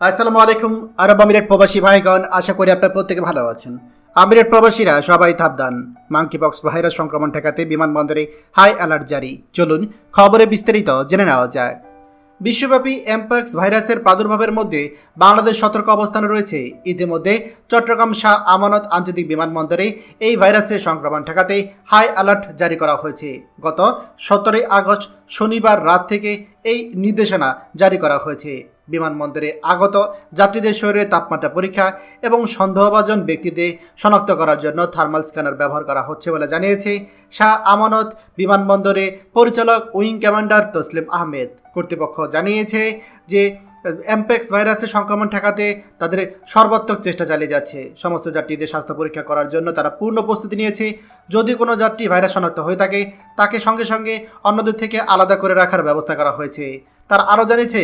আসসালামু আলাইকুম আরব আমিরাত প্রবাসী ভাইগণ, আশা করি আপনারা প্রত্যেকে ভালো আছেন। আমিরাত প্রবাসীরা সবাই সাবধান, মাঙ্কিপক্স ভাইরাস সংক্রমণ ঠেকাতে বিমানবন্দরে হাই অ্যালার্ট জারি। চলুন খবরে বিস্তারিত জেনে নেওয়া যায়। বিশ্বব্যাপী এমপক্স ভাইরাসের প্রাদুর্ভাবের মধ্যে বাংলাদেশ সতর্ক অবস্থানে রয়েছে। ইতিমধ্যে চট্টগ্রাম শাহ আমানত আন্তর্জাতিক বিমানবন্দরে এই ভাইরাসের সংক্রমণ ঠেকাতে হাই অ্যালার্ট জারি করা হয়েছে। গত 17 আগস্ট শনিবার রাত থেকে এই নির্দেশনা জারি করা হয়েছে। বিমানবন্দরে আগত যাত্রীদের শরীরে তাপমাত্রা পরীক্ষা এবং সন্দেহভাজন ব্যক্তিদের শনাক্ত করার জন্য থার্মাল স্ক্যানার ব্যবহার করা হচ্ছে বলে জানিয়েছে শাহ আমানত বিমানবন্দরে পরিচালক উইং কমান্ডার তসলিম আহমেদ। কর্তৃপক্ষ জানিয়েছে যে এমপক্স ভাইরাসের সংক্রমণ ঠেকাতে তাদের সর্বাত্মক চেষ্টা চালিয়ে যাচ্ছে। সমস্ত যাত্রীদের স্বাস্থ্য পরীক্ষা করার জন্য তারা পূর্ণ প্রস্তুতি নিয়েছে। যদি কোনো যাত্রী ভাইরাস শনাক্ত হয়ে থাকে তাকে সঙ্গে সঙ্গে অন্যদের থেকে আলাদা করে রাখার ব্যবস্থা করা হয়েছে। তার আরও জানিয়েছে,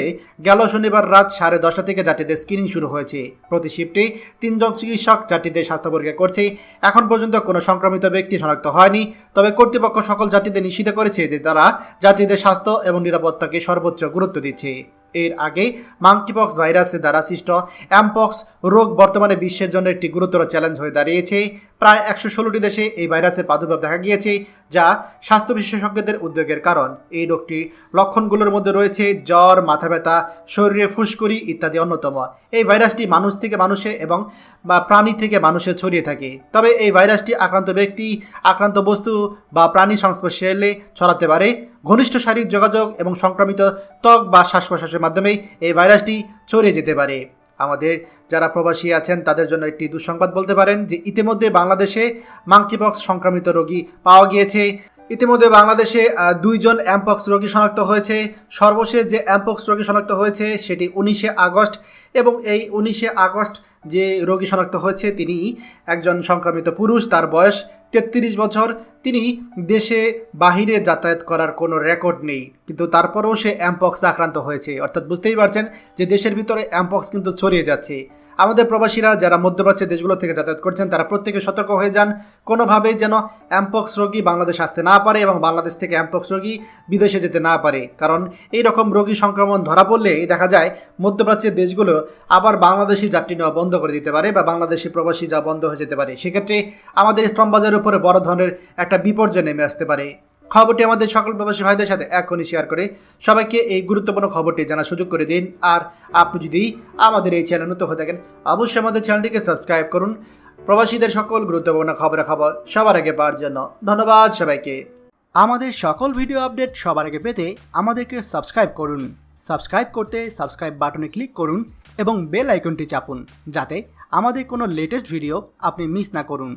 গেল শনিবার রাত 10:30 থেকে যাত্রীদের স্ক্রিনিং শুরু হয়েছে। প্রতি শিফটে 3 জন চিকিৎসক যাত্রীদের স্বাস্থ্য পরীক্ষা করছে। এখন পর্যন্ত কোনো সংক্রমিত ব্যক্তি শনাক্ত হয়নি। তবে কর্তৃপক্ষ সকল যাত্রীদের নিশ্চিত করেছে যে তারা যাত্রীদের স্বাস্থ্য এবং নিরাপত্তাকে সর্বোচ্চ গুরুত্ব দিচ্ছে। এর আগে মাঙ্কিপক্স ভাইরাসের দ্বারা সৃষ্ট এমপক্স রোগ বর্তমানে বিশ্বের জন্য একটি গুরুতর চ্যালেঞ্জ হয়ে দাঁড়িয়েছে। প্রায় 116টি দেশে এই ভাইরাসের প্রাদুর্ভাব দেখা গিয়েছে, যা স্বাস্থ্য বিশেষজ্ঞদের উদ্বেগের কারণ। এই রোগটির লক্ষণগুলোর মধ্যে রয়েছে জ্বর, মাথা ব্যথা, শরীরে ফুসকুড়ি ইত্যাদি অন্যতম। এই ভাইরাসটি মানুষ থেকে মানুষে এবং প্রাণী থেকে মানুষে ছড়িয়ে থাকে। তবে এই ভাইরাসটি আক্রান্ত ব্যক্তি, আক্রান্ত বস্তু বা প্রাণী সংস্পর্শে এলে ছড়াতে পারে। ঘনিষ্ঠ শারীরিক যোগাযোগ এবং সংক্রামিত ত্বক বা শ্বাস প্রশ্বাসের মাধ্যমেই এই ভাইরাসটি ছড়িয়ে যেতে পারে। আমাদের যারা প্রবাসী আছেন তাদের জন্য একটি দুঃসংবাদ বলতে পারেন যে ইতিমধ্যে বাংলাদেশে মাঙ্কিপক্স সংক্রমিত রোগী পাওয়া গিয়েছে। ইতিমধ্যে বাংলাদেশে 2 জন এমপক্স রোগী শনাক্ত হয়েছে। সর্বশেষ যে এমপক্স রোগী শনাক্ত হয়েছে সেটি 19 আগস্ট, এবং এই 19 আগস্ট যে রোগী শনাক্ত হয়েছে তিনি একজন সংক্রমিত পুরুষ। তার বয়স 33 বছর। তিনি দেশে বাহিরে যাতায়াত করার কোনো রেকর্ড নেই, কিন্তু তারপরেও সে এমপক্সে আক্রান্ত হয়েছে। অর্থাৎ বুঝতেই পারছেন যে দেশের ভিতরে এমপক্স কিন্তু ছড়িয়ে যাচ্ছে। আমাদের প্রবাসীরা যারা মধ্যপ্রাচ্যের দেশগুলো থেকে যাতায়াত করছেন তারা প্রত্যেকে সতর্ক হয়ে যান, কোনোভাবেই যেন এমপক্স রোগী বাংলাদেশ আসতে না পারে এবং বাংলাদেশ থেকে এমপক্স রোগী বিদেশে যেতে না পারে। কারণ এই রকম রোগী সংক্রমণ ধরা পড়লে দেখা যায় মধ্যপ্রাচ্যের দেশগুলো আবার বাংলাদেশি যাত্রী নেওয়া বন্ধ করে দিতে পারে বা বাংলাদেশি প্রবাসী যাওয়া বন্ধ হয়ে যেতে পারে। সেক্ষেত্রে আমাদের শ্রমবাজারের উপরে বড় ধরনের একটা বিপর্যয় নেমে আসতে পারে। খবরটি আমাদের সকল প্রবাসী ভাইদের সাথে এখনই শেয়ার করে সবাইকে এই গুরুত্বপূর্ণ খবরটি জানার সুযোগ করে দিন। আর আপনি যদি আমাদের এই চ্যানেল নতুন হয়ে থাকেন অবশ্যই আমাদের চ্যানেলটিকে সাবস্ক্রাইব করুন, প্রবাসীদের সকল গুরুত্বপূর্ণ খবর সবার আগে পাওয়ার জন্য। ধন্যবাদ সবাইকে। আমাদের সকল ভিডিও আপডেট সবার আগে পেতে আমাদেরকে সাবস্ক্রাইব করুন। সাবস্ক্রাইব করতে সাবস্ক্রাইব বাটনে ক্লিক করুন এবং বেল আইকনটি চাপুন, যাতে আমাদের কোনো লেটেস্ট ভিডিও আপনি মিস না করুন।